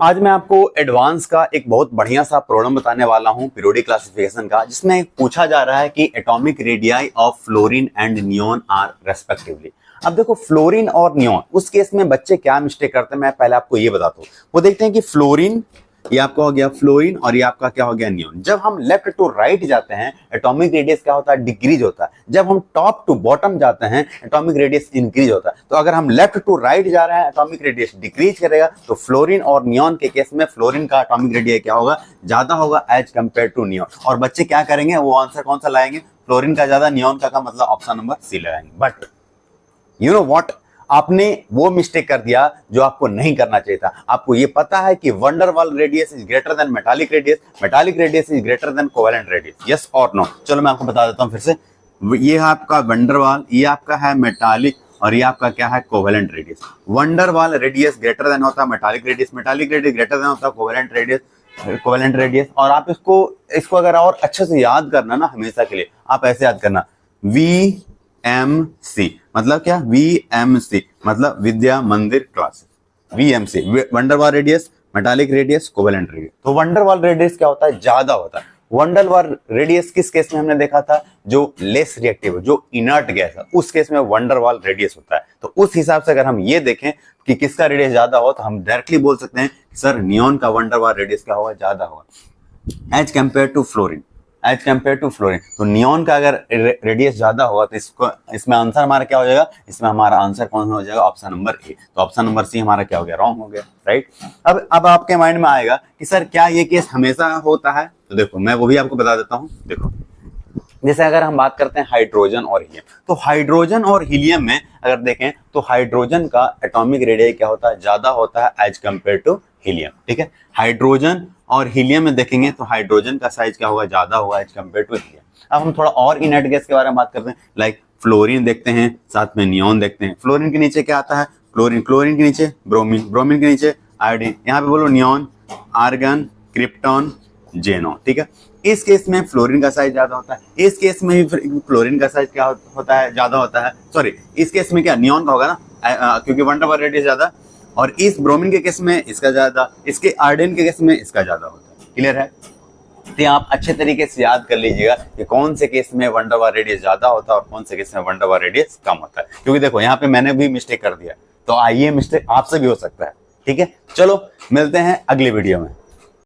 आज मैं आपको एडवांस का एक बहुत बढ़िया सा प्रॉब्लम बताने वाला हूं पीरियोडिक क्लासिफिकेशन का, जिसमें पूछा जा रहा है कि atomic radii of fluorine and neon are respectively. अब देखो फ्लोरीन और नियोन, उस केस में बच्चे क्या मिस्टेक करते हैं मैं पहले आपको ये बताता हूं। वो देखते हैं कि फ्लोरीन, ये आपका हो गया फ्लोरीन और ये आपका क्या हो गया नियोन। जब हम लेफ्ट टू राइट जाते हैं एटॉमिक रेडियस क्या होता है, डिक्रीज होता है। जब हम टॉप टू बॉटम जाते हैं एटॉमिक रेडियस इंक्रीज होता है। तो अगर हम लेफ्ट टू राइट जा रहे हैं एटॉमिक रेडियस डिक्रीज करेगा, तो फ्लोरीन और नियोन के केस में फ्लोरीन का एटॉमिक रेडियस क्या होगा, ज्यादा होगा एज कंपेयर टू नियोन। और बच्चे क्या करेंगे, वो आंसर कौन सा लाएंगे, फ्लोरीन का ज्यादा नियोन का मतलब ऑप्शन नंबर सी लगाएंगे। बट यू नो व्हाट, आपने वो मिस्टेक कर दिया जो आपको नहीं करना चाहिए था। आपको ये पता है कि van der Waals radius is greater than metallic radius, metallic radius is greater than covalent radius, yes और नो। चलो मैं आपको बता देता हूं फिर से। ये आपका वंडरवाल, ये आपका है मेटालिक और ये आपका क्या है, covalent radius. Van der Waals radius greater than होता है metallic radius, metallic radius greater than होता है कोवेलेंट रेडियस, कोवेलेंट रेडियस। और आप इसको अगर और अच्छे से याद करना ना, हमेशा के लिए आप ऐसे याद करना, VMC मतलब क्या, VMC मतलब विद्या मंदिर classes. VMC van der Waals radius, metallic radius, covalent radius. तो वंडरवाल रेडियस क्या होता है, ज्यादा होता है। वंडरवाल रेडियस किस केस में हमने देखा था, जो लेस रिएक्टिव, जो इनर्ट गैस है, उस केस में वंडरवाल रेडियस होता है। तो उस हिसाब से अगर हम ये देखें कि किसका रेडियस ज्यादा हो, तो हम डायरेक्टली बोल सकते हैं सर नियोन का वंडरवाल रेडियस क्या होगा, ज्यादा होगा as compare to fluorine, as compare to fluorine. तो नियोन का अगर रेडियस ज्यादा होगा तो इसमें आंसर हमारा क्या हो जाएगा, इसमें हमारा आंसर कौन हो जाएगा, ऑप्शन नंबर ए। तो ऑप्शन नंबर सी हमारा क्या हो गया, रॉन्ग हो गया, राइट। अब आपके माइंड में आएगा कि सर क्या ये केस हमेशा होता है, तो देखो मैं वो भी आपको बता देता हूं। देखो जैसे अगर हम बात करते हैं हाइड्रोजन और हीलियम, तो हाइड्रोजन और हीलियम में अगर देखें तो हाइड्रोजन का एटॉमिक रेडियस क्या होता है, ज्यादा होता है एज कंपेयर टू हीलियम, ठीक है। हाइड्रोजन और हीलियम में देखेंगे तो हाइड्रोजन का साइज क्या होगा, ज्यादा होगा एज कंपेयर टू हीलियम। अब हम थोड़ा और इनर्ट गैस के बारे में बात करते हैं, लाइक फ्लोरीन देखते हैं, साथ में नियोन देखते हैं। फ्लोरीन के नीचे क्या आता है, क्लोरीन, क्लोरीन के नीचे ब्रोमीन, ब्रोमीन के नीचे आयोडीन, यहाँ पे बोलो नियोन, आर्गन, क्रिप्टॉन, जेनो, ठीक है। इस केस में फ्लोरीन का साइज ज्यादा होता है, इस केस में भी फ्लोरीन का साइज क्या होता है, ज्यादा होता है। सॉरी, इस केस में क्या नियोन का होगा ना, क्योंकि वंडरवाल रेडियस ज्यादा, और इस ब्रोमीन के केस में इसका ज्यादा, इसके आयोडीन के केस में इसका ज्यादा होता है। क्लियर है। तो आप अच्छे तरीके से याद कर लीजिएगा कि कौन से केस में वंडरवाल रेडियस ज्यादा होता है और कौन से केस में वंडरवाल रेडियस कम होता है। क्योंकि देखो यहाँ पे मैंने भी मिस्टेक कर दिया, तो आइए मिस्टेक आपसे भी हो सकता है, ठीक है। चलो मिलते हैं अगली वीडियो में।